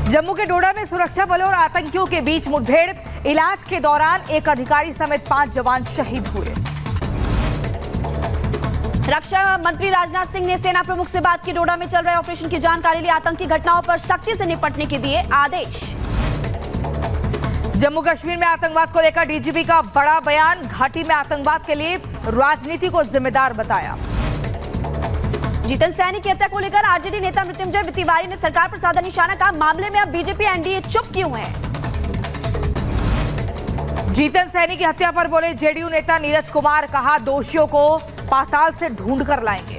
जम्मू के डोडा में सुरक्षा बलों और आतंकियों के बीच मुठभेड़। इलाज के दौरान एक अधिकारी समेत 5 जवान शहीद हुए। रक्षा मंत्री राजनाथ सिंह ने सेना प्रमुख से बात की। डोडा में चल रहे ऑपरेशन की जानकारी ली। आतंकी घटनाओं पर सख्ती से निपटने के दिए आदेश। जम्मू कश्मीर में आतंकवाद को लेकर डीजीपी का बड़ा बयान। घाटी में आतंकवाद के लिए राजनीति को जिम्मेदार बताया। जीतन सैनी की हत्या को लेकर आरजेडी नेता मृत्युंजय तिवारी ने सरकार पर साधा निशाना। कहा, मामले में अब बीजेपी एनडीए चुप क्यों है। जीतन सैनी की हत्या पर बोले जेडीयू नेता नीरज कुमार। कहा, दोषियों को पाताल से ढूंढ कर लाएंगे।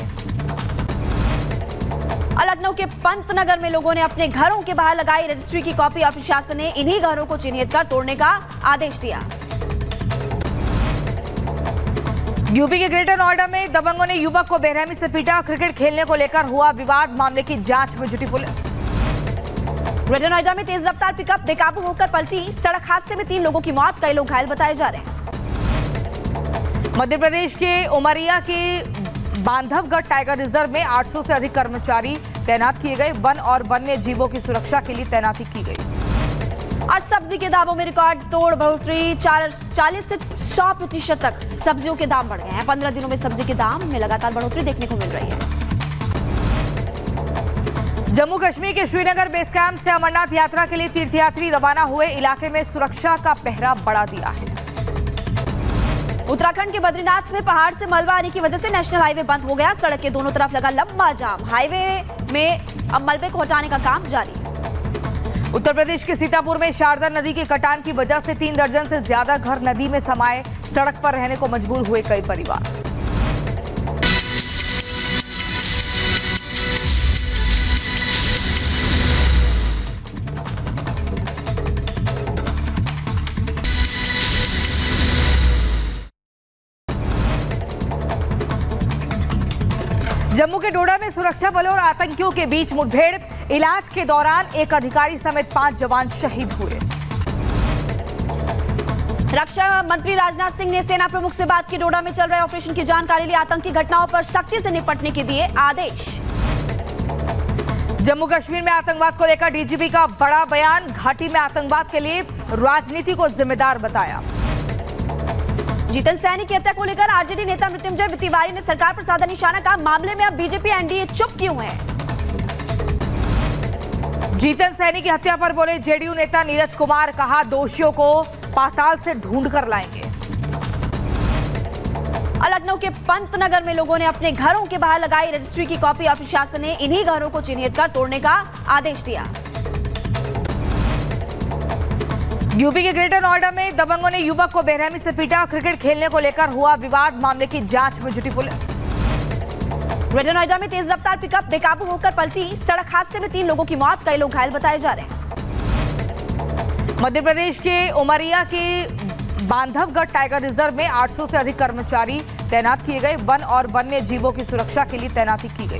लखनऊ के पंत नगर में लोगों ने अपने घरों के बाहर लगाई रजिस्ट्री की कॉपी और प्रशासन ने इन्हीं घरों को चिन्हित कर तोड़ने का आदेश दिया। यूपी के ग्रेटर नोएडा में दबंगों ने युवक को बेरहमी से पीटा। क्रिकेट खेलने को लेकर हुआ विवाद। मामले की जांच में जुटी पुलिस। ग्रेटर नोएडा में तेज रफ्तार पिकअप बेकाबू होकर पलटी। सड़क हादसे में 3 लोगों की मौत, कई लोग घायल बताए जा रहे हैं। मध्य प्रदेश के उमरिया के बांधवगढ़ टाइगर रिजर्व में 800 से अधिक कर्मचारी तैनात किए गए। वन और वन्य जीवों की सुरक्षा के लिए तैनाती की गई। और सब्जी के दामों में रिकॉर्ड तोड़ बढ़ोतरी। 40 से 100% तक सब्जियों के दाम बढ़ गए हैं। 15 दिनों में सब्जी के दाम में लगातार बढ़ोतरी देखने को मिल रही है। जम्मू कश्मीर के श्रीनगर बेस कैंप से अमरनाथ यात्रा के लिए तीर्थयात्री रवाना हुए। इलाके में सुरक्षा का पहरा बढ़ा दिया है। उत्तराखंड के बद्रीनाथ में पहाड़ से मलबा आने की वजह से नेशनल हाईवे बंद हो गया। सड़क के दोनों तरफ लगा लंबा जाम। हाईवे में अब मलबे को हटाने का काम जारी। उत्तर प्रदेश के सीतापुर में शारदा नदी के कटान की वजह से 3 दर्जन से ज्यादा घर नदी में समाये। सड़क पर रहने को मजबूर हुए कई परिवार। जम्मू के डोडा में सुरक्षा बलों और आतंकियों के बीच मुठभेड़। इलाज के दौरान एक अधिकारी समेत 5 जवान शहीद हुए। रक्षा मंत्री राजनाथ सिंह ने सेना प्रमुख से बात की। डोडा में चल रहे ऑपरेशन की जानकारी ली। आतंकी घटनाओं पर सख्ती से निपटने के दिए आदेश। जम्मू कश्मीर में आतंकवाद को लेकर डीजीपी का बड़ा बयान। घाटी में आतंकवाद के लिए राजनीति को जिम्मेदार बताया। जीतन सैनी की हत्या को लेकर आरजेडी नेता मृत्युंजय तिवारी ने सरकार पर साधा निशाना। कहा, मामले में अब बीजेपी एनडीए चुप क्यों है। जीतन सैनी की हत्या पर बोले जेडीयू नेता नीरज कुमार। कहा, दोषियों को पाताल से ढूंढ कर लाएंगे। लखनऊ के पंत नगर में लोगों ने अपने घरों के बाहर लगाई रजिस्ट्री की कॉपी और प्रशासन ने इन्हीं घरों को चिन्हित कर तोड़ने का आदेश दिया। यूपी के ग्रेटर नोएडा में दबंगों ने युवक को बेरहमी से पीटा। क्रिकेट खेलने को लेकर हुआ विवाद। मामले की जांच में जुटी पुलिस। ग्रेटर नोएडा में तेज रफ्तार पिकअप बेकाबू होकर पलटी। सड़क हादसे में 3 लोगों की मौत, कई लोग घायल बताए जा रहे हैं। मध्य प्रदेश के उमरिया के बांधवगढ़ टाइगर रिजर्व में 800 से अधिक कर्मचारी तैनात किए गए। वन और वन्य जीवों की सुरक्षा के लिए तैनाती की गई।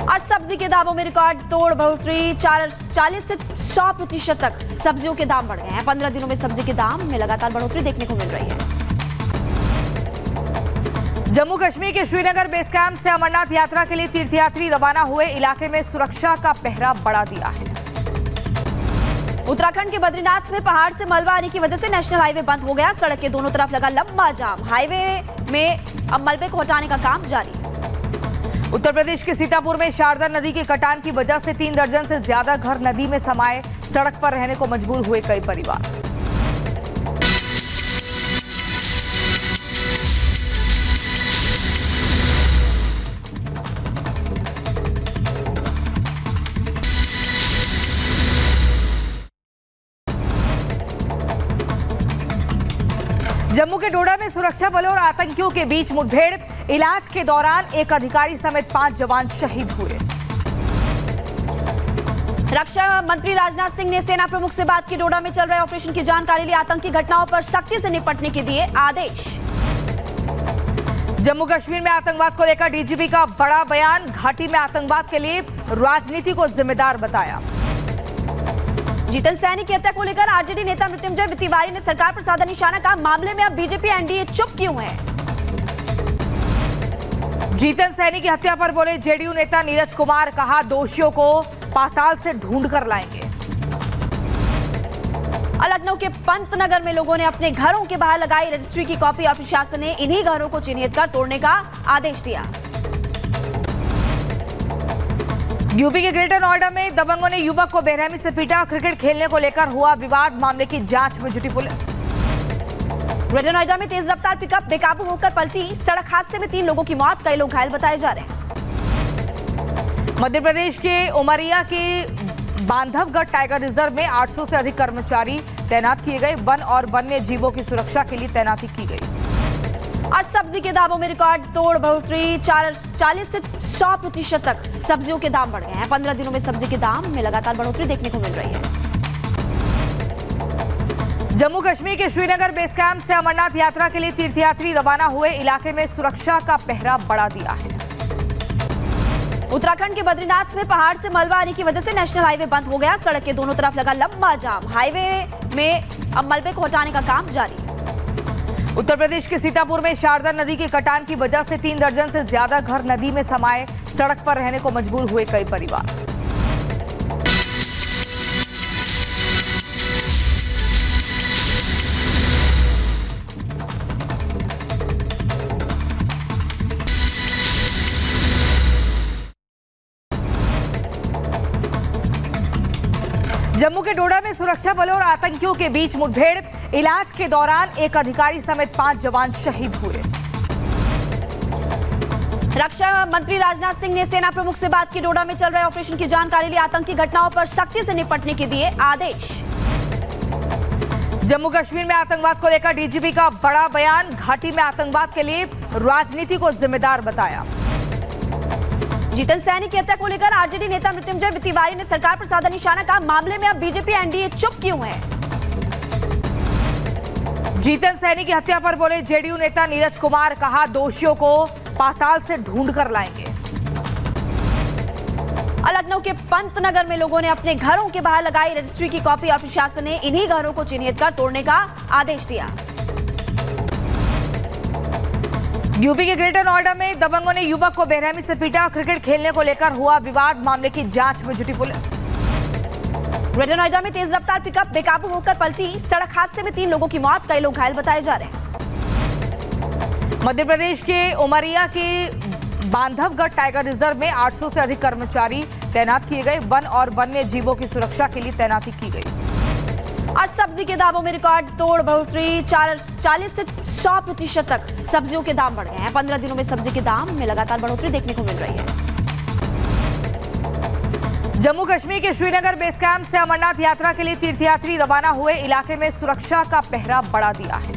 और सब्जी के दामों में रिकॉर्ड तोड़ बढ़ोतरी। 40 से 100% तक सब्जियों के दाम बढ़ गए हैं। 15 दिनों में सब्जी के दाम में लगातार बढ़ोतरी देखने को मिल रही है। जम्मू कश्मीर के श्रीनगर बेस कैंप से अमरनाथ यात्रा के लिए तीर्थयात्री रवाना हुए। इलाके में सुरक्षा का पहरा बढ़ा दिया है। उत्तराखंड के बद्रीनाथ में पहाड़ से मलबा आने की वजह से नेशनल हाईवे बंद हो गया। सड़क के दोनों तरफ लगा लंबा जाम। हाईवे में अब मलबे को हटाने का काम जारी। उत्तर प्रदेश के सीतापुर में शारदा नदी के कटान की वजह से 3 दर्जन से ज्यादा घर नदी में समाये। सड़क पर रहने को मजबूर हुए कई परिवार। जम्मू के डोडा में सुरक्षा बलों और आतंकियों के बीच मुठभेड़। इलाज के दौरान एक अधिकारी समेत 5 जवान शहीद हुए। रक्षा मंत्री राजनाथ सिंह ने सेना प्रमुख से बात की। डोडा में चल रहे ऑपरेशन की जानकारी ली। आतंकी घटनाओं पर सख्ती से निपटने के दिए आदेश। जम्मू कश्मीर में आतंकवाद को लेकर डीजीपी का बड़ा बयान। घाटी में आतंकवाद के लिए राजनीति को जिम्मेदार बताया। जीतन सैनी की हत्या को लेकर आरजेडी नेता मृत्युंजय तिवारी ने सरकार पर साधा निशाना। कहा, मामले में अब बीजेपी एनडीए चुप क्यों है। जीतन सैनी की हत्या पर बोले जेडीयू नेता नीरज कुमार। कहा, दोषियों को पाताल से ढूंढ कर लाएंगे। और लखनऊ के पंतनगर में लोगों ने अपने घरों के बाहर लगाई रजिस्ट्री की कॉपी और प्रशासन ने इन्हीं घरों को चिन्हित कर तोड़ने का आदेश दिया। यूपी के ग्रेटर नोएडा में दबंगों ने युवक को बेरहमी से पीटा। क्रिकेट खेलने को लेकर हुआ विवाद, मामले की जांच में जुटी पुलिस। ग्रेटर नोएडा में तेज रफ्तार पिकअप बेकाबू होकर पलटी। सड़क हादसे में 3 लोगों की मौत, कई लोग घायल बताए जा रहे हैं। मध्य प्रदेश के उमरिया के बांधवगढ़ टाइगर रिजर्व में 800 से अधिक कर्मचारी तैनात किए गए। वन और वन्य जीवों की सुरक्षा के लिए तैनाती की गई। और सब्जी के दामों में रिकॉर्ड तोड़ बढ़ोतरी, 40 से 100% तक सब्जियों के दाम बढ़ गए हैं। 15 दिनों में सब्जी के दाम में लगातार बढ़ोतरी देखने को मिल रही है। जम्मू कश्मीर के श्रीनगर बेस कैंप से अमरनाथ यात्रा के लिए तीर्थयात्री रवाना हुए। इलाके में सुरक्षा का पहरा बढ़ा दिया है। उत्तराखंड के बद्रीनाथ में पहाड़ से मलबा आने की वजह से नेशनल हाईवे बंद हो गया। सड़क के दोनों तरफ लगा लंबा जाम। हाईवे में अब मलबे को हटाने का काम जारी। उत्तर प्रदेश के सीतापुर में शारदा नदी के कटान की वजह से 3 दर्जन से ज्यादा घर नदी में समाये। सड़क पर रहने को मजबूर हुए कई परिवार। जम्मू के डोडा में सुरक्षा बलों और आतंकियों के बीच मुठभेड़। इलाज के दौरान एक अधिकारी समेत 5 जवान शहीद हुए। रक्षा मंत्री राजनाथ सिंह ने सेना प्रमुख से बात की। डोडा में चल रहे ऑपरेशन की जानकारी ली। आतंकी घटनाओं पर सख्ती से निपटने के दिए आदेश। जम्मू कश्मीर में आतंकवाद को लेकर डीजीपी का बड़ा बयान। घाटी में आतंकवाद के लिए राजनीति को जिम्मेदार बताया। जीतन सैनी की हत्या को लेकर आरजेडी नेता मृत्युंजय तिवारी ने सरकार पर साधा निशाना। कहा, मामले में अब बीजेपी एनडीए चुप क्यों है। जीतन सैनी की हत्या पर बोले जेडीयू नेता नीरज कुमार। कहा, दोषियों को पाताल से ढूंढ कर लाएंगे। लखनऊ के पंतनगर में लोगों ने अपने घरों के बाहर लगाई रजिस्ट्री की कॉपी और प्रशासन ने इन्हीं घरों को चिन्हित कर तोड़ने का आदेश दिया। यूपी के ग्रेटर नोएडा में दबंगों ने युवक को बेरहमी से पीटा। क्रिकेट खेलने को लेकर हुआ विवाद, मामले की जांच में जुटी पुलिस। ग्रेटर नोएडा में तेज रफ्तार पिकअप बेकाबू होकर पलटी। सड़क हादसे में 3 लोगों की मौत, कई लोग घायल बताए जा रहे हैं। मध्य प्रदेश के उमरिया के बांधवगढ़ टाइगर रिजर्व में 800 से अधिक कर्मचारी तैनात किए गए। वन और वन्य जीवों की सुरक्षा के लिए तैनाती की गई। और सब्जी के दामों में रिकॉर्ड तोड़ बढ़ोतरी, 40 से 100% तक सब्जियों के दाम बढ़ गए हैं। 15 दिनों में सब्जी के दाम में लगातार बढ़ोतरी देखने को मिल रही है। जम्मू कश्मीर के श्रीनगर बेस कैंप से अमरनाथ यात्रा के लिए तीर्थयात्री रवाना हुए। इलाके में सुरक्षा का पहरा बढ़ा दिया है।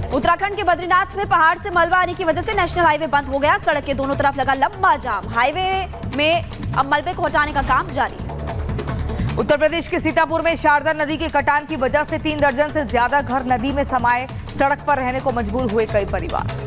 उत्तराखंड के बद्रीनाथ में पहाड़ से मलबा आने की वजह से नेशनल हाईवे बंद हो गया। सड़क के दोनों तरफ लगा लंबा जाम। हाईवे में अब मलबे को हटाने का काम जारी। उत्तर प्रदेश के सीतापुर में शारदा नदी के कटान की वजह से 3 दर्जन से ज्यादा घर नदी में समाये। सड़क पर रहने को मजबूर हुए कई परिवार।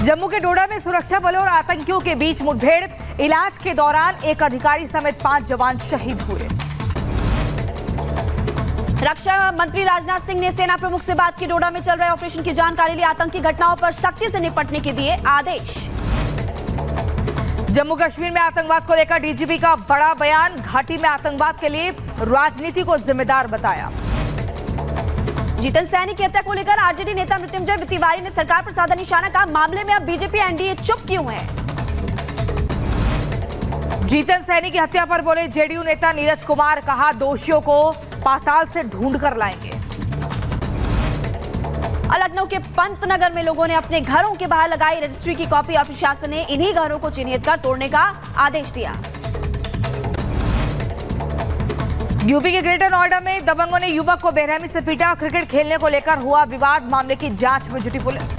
जम्मू के डोडा में सुरक्षा बलों और आतंकियों के बीच मुठभेड़। इलाज के दौरान एक अधिकारी समेत 5 जवान शहीद हुए। रक्षा मंत्री राजनाथ सिंह ने सेना प्रमुख से बात की। डोडा में चल रहे ऑपरेशन की जानकारी ली। आतंकी घटनाओं पर सख्ती से निपटने के दिए आदेश। जम्मू कश्मीर में आतंकवाद को लेकर डीजीपी का बड़ा बयान। घाटी में आतंकवाद के लिए राजनीति को जिम्मेदार बताया। जीतन सैनी की हत्या को लेकर आरजेडी नेता मृत्युंजय तिवारी ने सरकार पर साधा निशाना। कहा, मामले में अब बीजेपी एनडीए चुप क्यों है। जीतन सैनी की हत्या पर बोले जेडीयू नेता नीरज कुमार। कहा, दोषियों को पाताल से ढूंढ कर लाएंगे। लखनऊ के पंतनगर में लोगों ने अपने घरों के बाहर लगाई रजिस्ट्री की कॉपी और प्रशासन ने इन्हीं घरों को चिन्हित कर तोड़ने का आदेश दिया। यूपी के ग्रेटर नोएडा में दबंगों ने युवक को बेरहमी से पीटा। क्रिकेट खेलने को लेकर हुआ विवाद, मामले की जांच में जुटी पुलिस।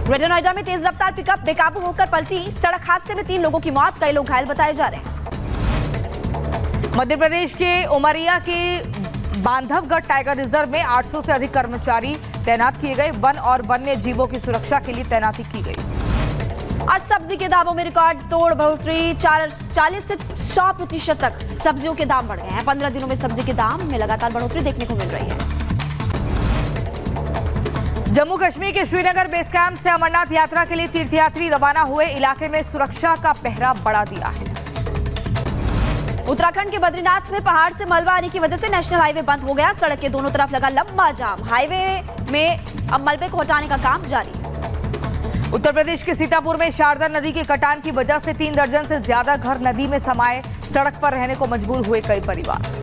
ग्रेटर नोएडा में तेज रफ्तार पिकअप बेकाबू होकर पलटी। सड़क हादसे में 3 लोगों की मौत, कई लोग घायल बताए जा रहे हैं। मध्य प्रदेश के उमरिया के बांधवगढ़ टाइगर रिजर्व में 800 से अधिक कर्मचारी तैनात किए गए। वन और वन्य जीवों की सुरक्षा के लिए तैनाती की गई। और सब्जी के दामों में रिकॉर्ड तोड़ बढ़ोतरी 40 से 100% तक सब्जियों के दाम बढ़ गए हैं। 15 दिनों में सब्जी के दाम में लगातार बढ़ोतरी देखने को मिल रही है। जम्मू कश्मीर के श्रीनगर बेस कैंप से अमरनाथ यात्रा के लिए तीर्थयात्री रवाना हुए। इलाके में सुरक्षा का पहरा बढ़ा दिया है। उत्तराखंड के बद्रीनाथ में पहाड़ से मलबा आने की वजह से नेशनल हाईवे बंद हो गया। सड़क के दोनों तरफ लगा लंबा जाम। हाईवे में अब मलबे को हटाने का काम जारी। उत्तर प्रदेश के सीतापुर में शारदा नदी के कटान की वजह से 3 दर्जन से ज्यादा घर नदी में समाये। सड़क पर रहने को मजबूर हुए कई परिवार।